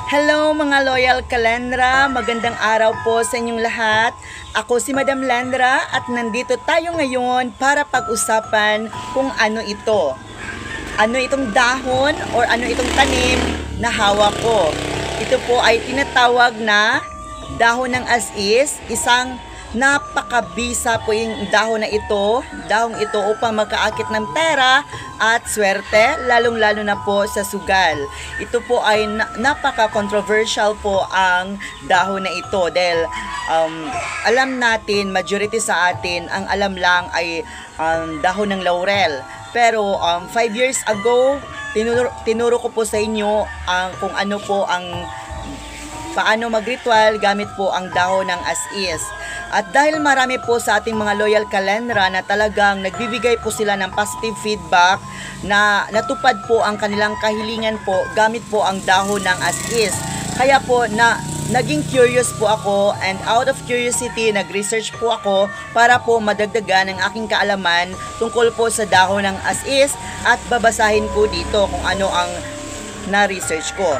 Hello mga loyal Kalendra, magandang araw po sa inyong lahat. Ako si Madam Lendra at nandito tayo ngayon para pag-usapan kung ano ito. Ano itong dahon or ano itong tanim na hawak ko. Ito po ay tinatawag na dahon ng as-is, isang napakabisa po yung dahon na ito, dahon ito upang makaakit ng pera at swerte, lalong-lalo na po sa sugal. Ito po ay napaka-controversial po ang dahon na ito dahil alam natin, majority sa atin, ang alam lang ay dahon ng laurel. Pero 5 years ago, tinuro ko po sa inyo kung ano po paano mag-ritual gamit po ang dahon ng as-is. At dahil marami po sa ating mga loyal Kalendra na talagang nagbibigay po sila ng positive feedback na natupad po ang kanilang kahilingan po gamit po ang dahon ng as-is. Kaya po naging curious po ako and out of curiosity nag-research po ako para po madagdagan ang aking kaalaman tungkol po sa dahon ng as-is at babasahin ko dito kung ano ang na-research ko.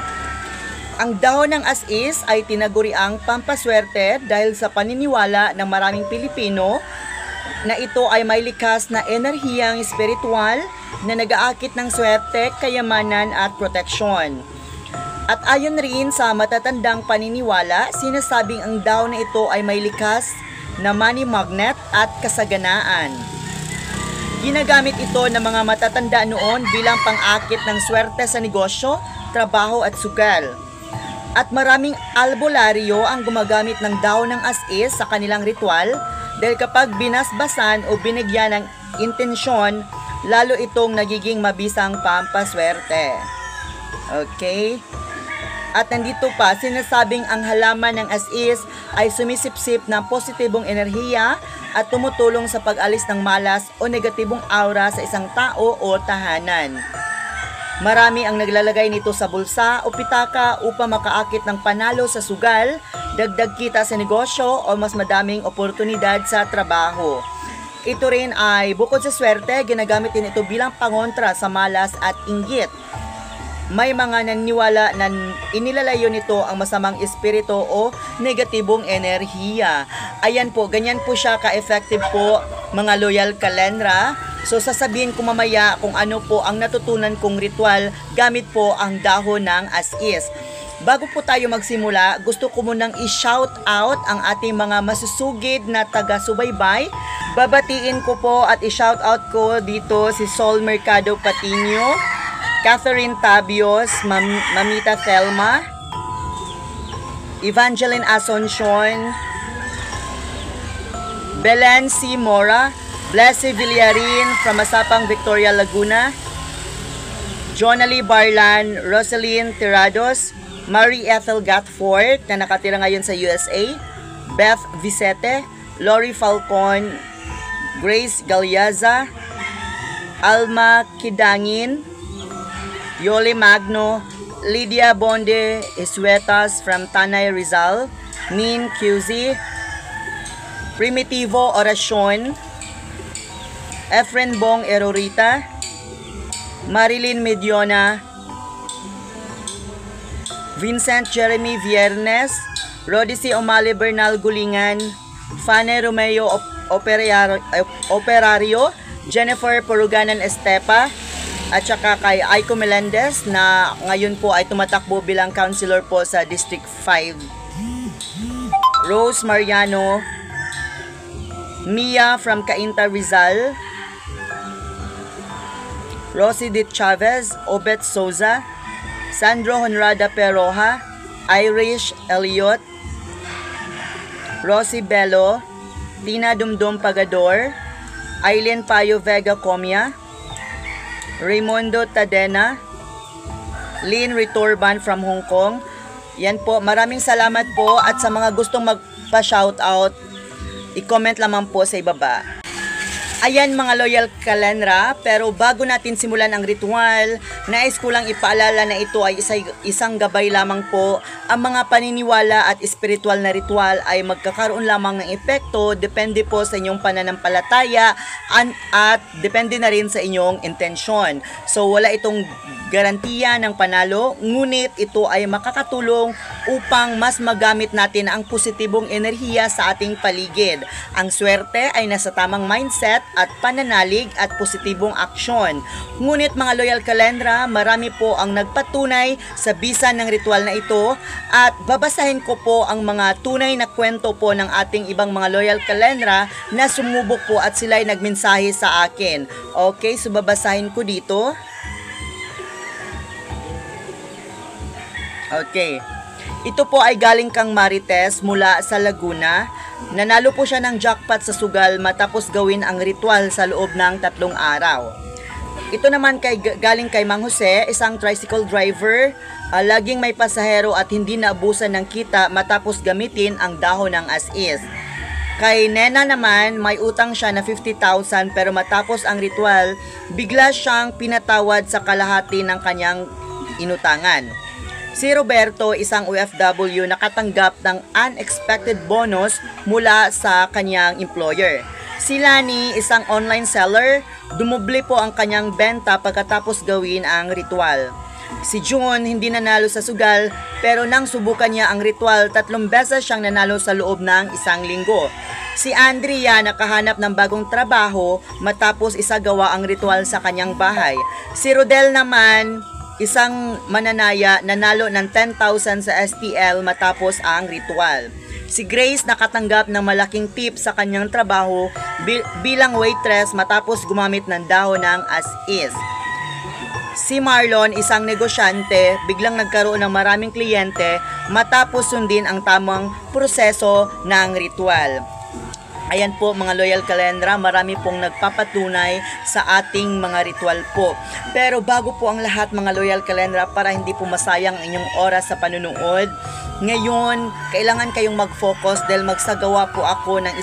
Ang dahon ng as-is ay tinaguriang pampaswerte dahil sa paniniwala ng maraming Pilipino na ito ay may likas na enerhiyang espiritual na nag-aakit ng swerte, kayamanan at proteksyon. At ayon rin sa matatandang paniniwala, sinasabing ang dahon na ito ay may likas na money magnet at kasaganaan. Ginagamit ito ng mga matatanda noon bilang pang-akit ng swerte sa negosyo, trabaho at sugal. At maraming albularyo ang gumagamit ng dahon ng as-is sa kanilang ritual dahil kapag binasbasan o binigyan ng intensyon, lalo itong nagiging mabisang pampaswerte. Okay? At nandito pa, sinasabing ang halaman ng as-is ay sumisipsip ng positibong enerhiya at tumutulong sa pag-alis ng malas o negatibong aura sa isang tao o tahanan. Marami ang naglalagay nito sa bulsa o pitaka upang makaakit ng panalo sa sugal, dagdag kita sa negosyo o mas madaming oportunidad sa trabaho. Ito rin ay bukod sa swerte, ginagamit din ito bilang pangontra sa malas at inggit. May mga naniniwala na inilalayo nito ang masamang espiritu o negatibong enerhiya. Ayan po, ganyan po siya ka-effective po mga loyal Kalendra. So sasabihin ko mamaya kung ano po ang natutunan kong ritual gamit po ang dahon ng as-is. Bago po tayo magsimula, gusto ko munang i-shout out ang ating mga masusugid na taga-subaybay. Babatiin ko po at i-shout out ko dito si Sol Mercado Patiño, Catherine Tabios, Mamita Thelma, Evangeline Asuncion, Belen C. Mora, Blessy Villarin from Masapang, Victoria, Laguna, Jonalie Barlan, Rosaline Tirados, Marie Ethel Gatford na nakatira ngayon sa USA, Beth Vicete, Lori Falcon, Grace Galyaza, Alma Kidangin, Yoli Magno, Lydia Bonde Isuetas from Tanay, Rizal, Min QZ, Primitivo Oracion, Efren Bong Erorita, Marilyn Mediona, Vincent Jeremy Viernes, Rodicy Omali Bernal Gulingan, Fanny Romeo Operario, Jennifer Puruganan Estepa, at saka kay Aiko Melendez na ngayon po ay tumatakbo bilang councilor po sa District 5. Rose Mariano, Mia from Cainta, Rizal, Rosie D. Chavez, Obet Souza, Sandro Honrada Peroja, Irish Elliot, Rosie Bello, Tina Dumdum Pagador, Aileen Payo Vega Comia, Raimundo Tadena, Lynn Ritorban from Hong Kong. Yan po, maraming salamat po at sa mga gustong magpa-shoutout, i-comment lamang po sa ibaba. Ayan mga loyal Kalendra, pero bago natin simulan ang ritual, nais ko lang ipaalala na ito ay isang gabay lamang po. Ang mga paniniwala at espiritual na ritual ay magkakaroon lamang ng epekto, depende po sa inyong pananampalataya at depende na rin sa inyong intensyon. So wala itong garantiya ng panalo, ngunit ito ay makakatulong upang mas magamit natin ang positibong enerhiya sa ating paligid. Ang swerte ay nasa tamang mindset at pananalig at positibong aksyon. Ngunit mga loyal Kalendra, marami po ang nagpatunay sa bisa ng ritual na ito at babasahin ko po ang mga tunay na kwento po ng ating ibang mga loyal Kalendra na sumubok po at sila'y nagmensahe sa akin. Okay, so babasahin ko dito. Okay. Ito po ay galing kang Marites mula sa Laguna. Nanalo po siya ng jackpot sa sugal matapos gawin ang ritual sa loob ng 3 araw. Ito naman galing kay Mang Jose, isang tricycle driver. Laging may pasahero at hindi naabusan ng kita matapos gamitin ang dahon ng as-is. Kay Nena naman, may utang siya na 50,000 pero matapos ang ritual, bigla siyang pinatawad sa kalahati ng kanyang inutangan. Si Roberto, isang OFW, nakatanggap ng unexpected bonus mula sa kanyang employer. Si Lani, isang online seller, dumubli po ang kanyang benta pagkatapos gawin ang ritual. Si June, hindi nanalo sa sugal, pero nang subukan niya ang ritual, 3 beses siyang nanalo sa loob ng 1 linggo. Si Andrea, nakahanap ng bagong trabaho matapos isagawa ang ritual sa kanyang bahay. Si Rodel naman, isang mananaya, nanalo ng 10,000 sa STL matapos ang ritual. Si Grace nakatanggap ng malaking tip sa kanyang trabaho bilang waitress matapos gumamit ng dahon ng as-is. Si Marlon, isang negosyante, biglang nagkaroon ng maraming kliyente matapos sundin ang tamang proseso ng ritual. Ayan po mga loyal Kalendra, marami pong nagpapatunay sa ating mga ritual po. Pero bago po ang lahat mga loyal Kalendra, para hindi po masayang inyong oras sa panunood, ngayon kailangan kayong mag-focus dahil magsagawa po ako ng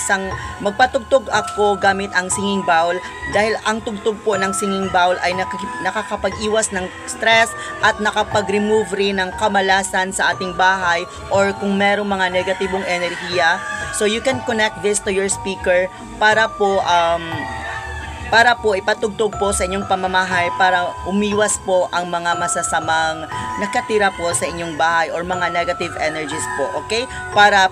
magpatugtog ako gamit ang singing bowl, dahil ang tugtog po ng singing bowl ay nakakapag-iwas ng stress at nakapag-remove rin ng kamalasan sa ating bahay or kung merong mga negatibong enerhiya. So you can connect this to your speaker para po ipatugtog po sa inyong pamamahay para umiwas po ang mga masasamang nakatira po sa inyong bahay or mga negative energies po, okay? Para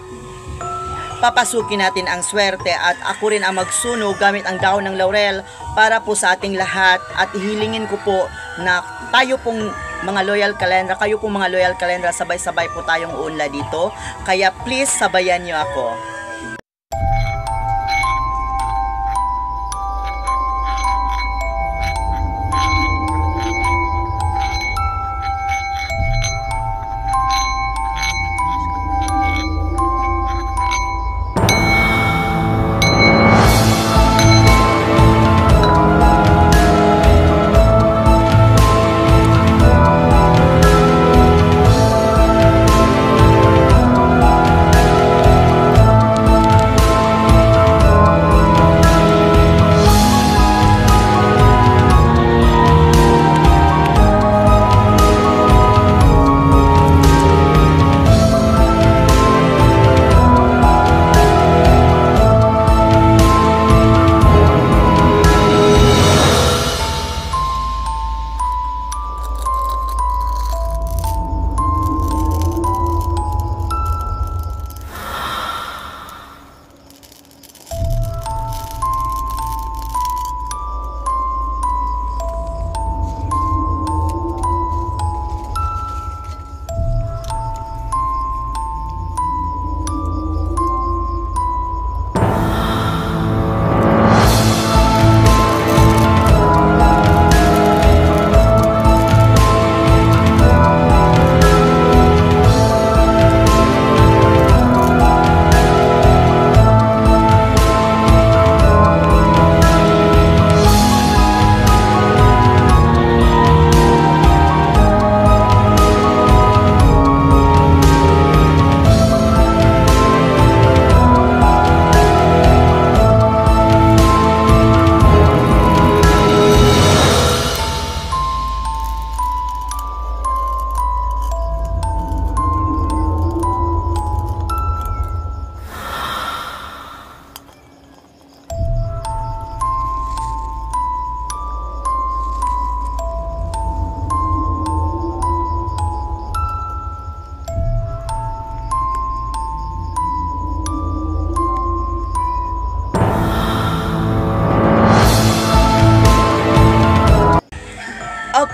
papasukin natin ang swerte at ako rin ang magsunog gamit ang dahon ng laurel para po sa ating lahat at ihilingin ko po na tayo pong mga loyal Kalendra, kayo pong mga loyal Kalendra, sabay-sabay po tayong uunlad dito. Kaya please sabayan nyo ako.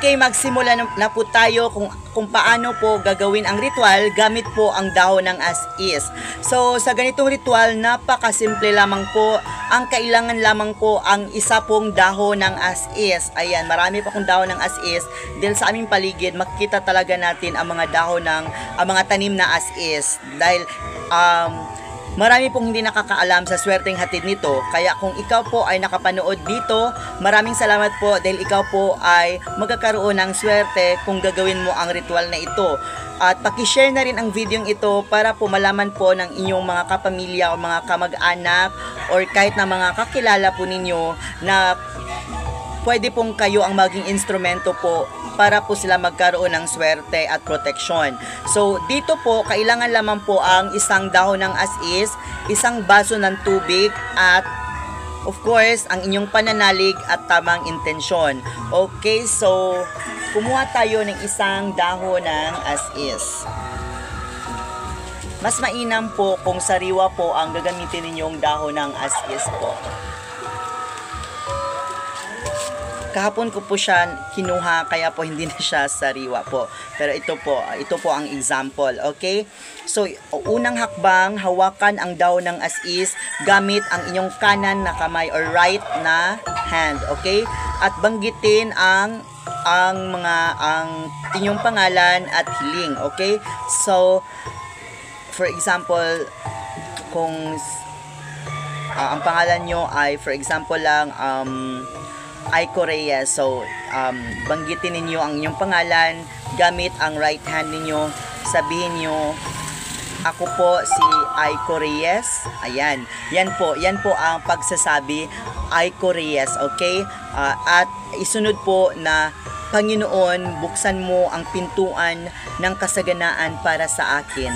Okay, magsimula na po tayo kung paano po gagawin ang ritual gamit po ang dahon ng as is. So, sa ganitong ritual, napakasimple lamang po. Ang kailangan lamang po ang isa pong dahon ng as is. Ayan, marami pa kong dahon ng as is. Dahil sa aming paligid, makikita talaga natin ang mga dahon ng, ang mga tanim na as is. Dahil, marami pong hindi nakakaalam sa swerteng hatid nito. Kaya kung ikaw po ay nakapanood dito, maraming salamat po dahil ikaw po ay magkakaroon ng swerte kung gagawin mo ang ritual na ito. At pakishare na rin ang video ito para po malaman po ng inyong mga kapamilya o mga kamag-anak or kahit na mga kakilala po ninyo na pwede pong kayo ang maging instrumento po para po sila magkaroon ng swerte at proteksyon. So, dito po, kailangan lamang po ang isang dahon ng as is, isang baso ng tubig, at of course, ang inyong pananalig at tamang intensyon. Okay, so, kumuha tayo ng isang dahon ng as is. Mas mainam po kung sariwa po ang gagamitin ninyong dahon ng as is po. Kahapon ko po siya kinuha kaya po hindi na siya sariwa po. Pero ito po ang example, okay? So, unang hakbang, hawakan ang dahon ng as is gamit ang inyong kanan na kamay or right na hand, okay? At banggitin ang inyong pangalan at hiling, okay? So, for example, kung ang pangalan nyo ay for example lang Aiko Reyes. So, banggitin ninyo ang inyong pangalan gamit ang right hand ninyo. Sabihin nyo, ako po si Aiko Reyes. Ayan. Yan po ang pagsasabi, Aiko Reyes. Okay? At isunod po na, Panginoon, buksan mo ang pintuan ng kasaganaan para sa akin.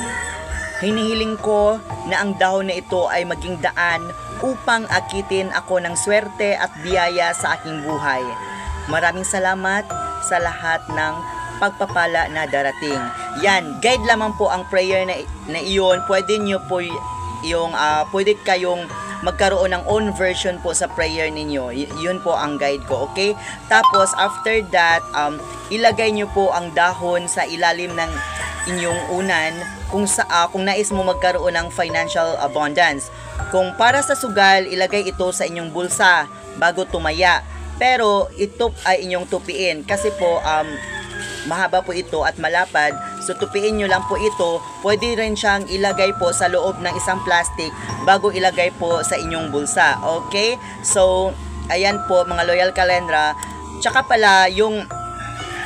Hinihiling ko na ang dahon na ito ay maging daan upang akitin ako ng swerte at biyaya sa aking buhay. Maraming salamat sa lahat ng pagpapala na darating. Yan, guide lamang po ang prayer na iyon. Pwede nyo po pwede kayong magkaroon ng own version po sa prayer ninyo. Yun po ang guide ko, okay? Tapos, after that, ilagay nyo po ang dahon sa ilalim ng inyong unan kung nais mo magkaroon ng financial abundance. Kung para sa sugal, ilagay ito sa inyong bulsa bago tumaya. Pero ito ay inyong tupiin kasi po mahaba po ito at malapad. So tupiin nyo lang po ito. Pwede rin siyang ilagay po sa loob ng isang plastic bago ilagay po sa inyong bulsa. Okay? So ayan po mga Loyal Kalendra. Tsaka pala yung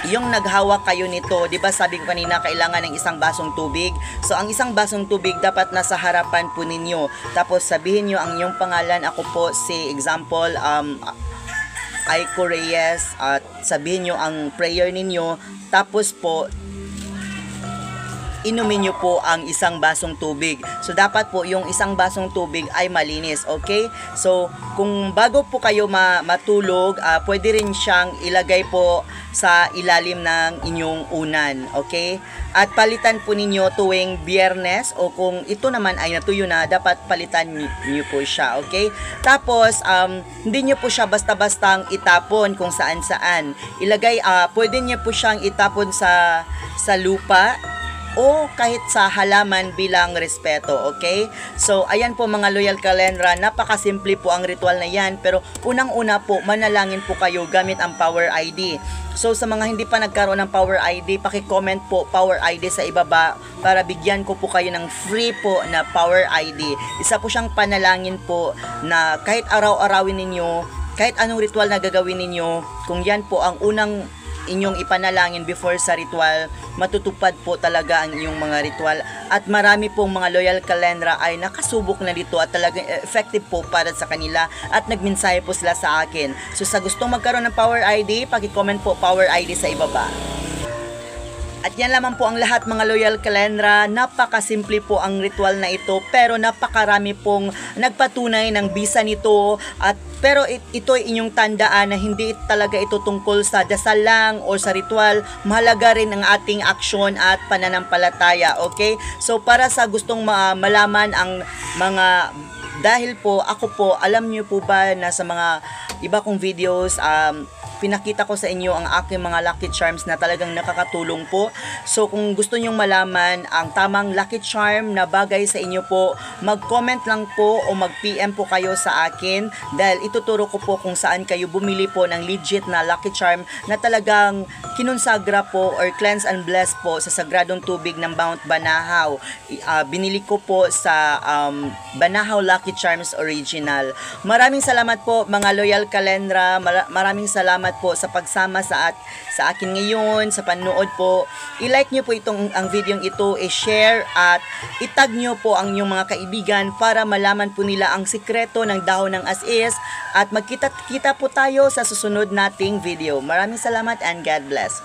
naghawak kayo nito, 'di ba sabi ko kanina kailangan ng isang basong tubig. So ang isang basong tubig dapat nasa harapan po ninyo. Tapos sabihin niyo ang inyong pangalan. Ako po si example Aiko Reyes, at sabihin niyo ang prayer ninyo. Tapos po inumin nyo po ang isang basong tubig. So, dapat po yung isang basong tubig ay malinis, okay? So, kung bago po kayo matulog, pwede rin siyang ilagay po sa ilalim ng inyong unan, okay? At palitan po ninyo tuwing Biyernes, o kung ito naman ay natuyo na, dapat palitan nyo po siya, okay? Tapos, hindi nyo po siya basta-bastang itapon kung saan-saan. Ilagay, pwede nyo po siyang itapon sa lupa, o kahit sa halaman bilang respeto, okay? So, ayan po mga Loyal Kalendra, napakasimple po ang ritual na yan, pero unang-una po, manalangin po kayo gamit ang Power ID. So, sa mga hindi pa nagkaroon ng Power ID, paki-comment po Power ID sa ibaba para bigyan ko po kayo ng free po na Power ID. Isa po siyang panalangin po na kahit araw-arawin ninyo, kahit anong ritual na gagawin ninyo, kung yan po ang unang inyong ipanalangin before sa ritual, matutupad po talaga ang inyong mga ritual. At marami pong mga Loyal Kalendra ay nakasubok na dito at talagang effective po para sa kanila at nagmensahe po sila sa akin. So sa gustong magkaroon ng Power ID, paki-comment po Power ID sa ibaba. At yan lamang po ang lahat mga Loyal Kalendra. Napakasimple po ang ritual na ito, pero napakarami pong nagpatunay ng bisa nito. Pero ito ay inyong tandaan na hindi talaga ito tungkol sa dasal lang o sa ritual. Mahalaga rin ang ating aksyon at pananampalataya, okay? So para sa gustong malaman ang mga, dahil po ako po, alam niyo po ba na sa mga iba kong videos, pinakita ko sa inyo ang aking mga lucky charms na talagang nakakatulong po. So kung gusto nyong malaman ang tamang lucky charm na bagay sa inyo po, mag-comment lang po o mag-PM po kayo sa akin dahil ituturo ko po kung saan kayo bumili po ng legit na lucky charm na talagang kinonsagra po or cleanse and bless po sa sagradong tubig ng Mount Banahaw. Binili ko po sa Banahaw Lucky Charms Original. Maraming salamat po mga loyal Kalendra. Maraming salamat po sa pagsama sa akin ngayon, sa panonood po. I-like nyo po ang video ito, i-share at itag nyo po ang inyong mga kaibigan para malaman po nila ang sikreto ng dahon ng as-is at magkita-kita po tayo sa susunod nating video. Maraming salamat and God bless.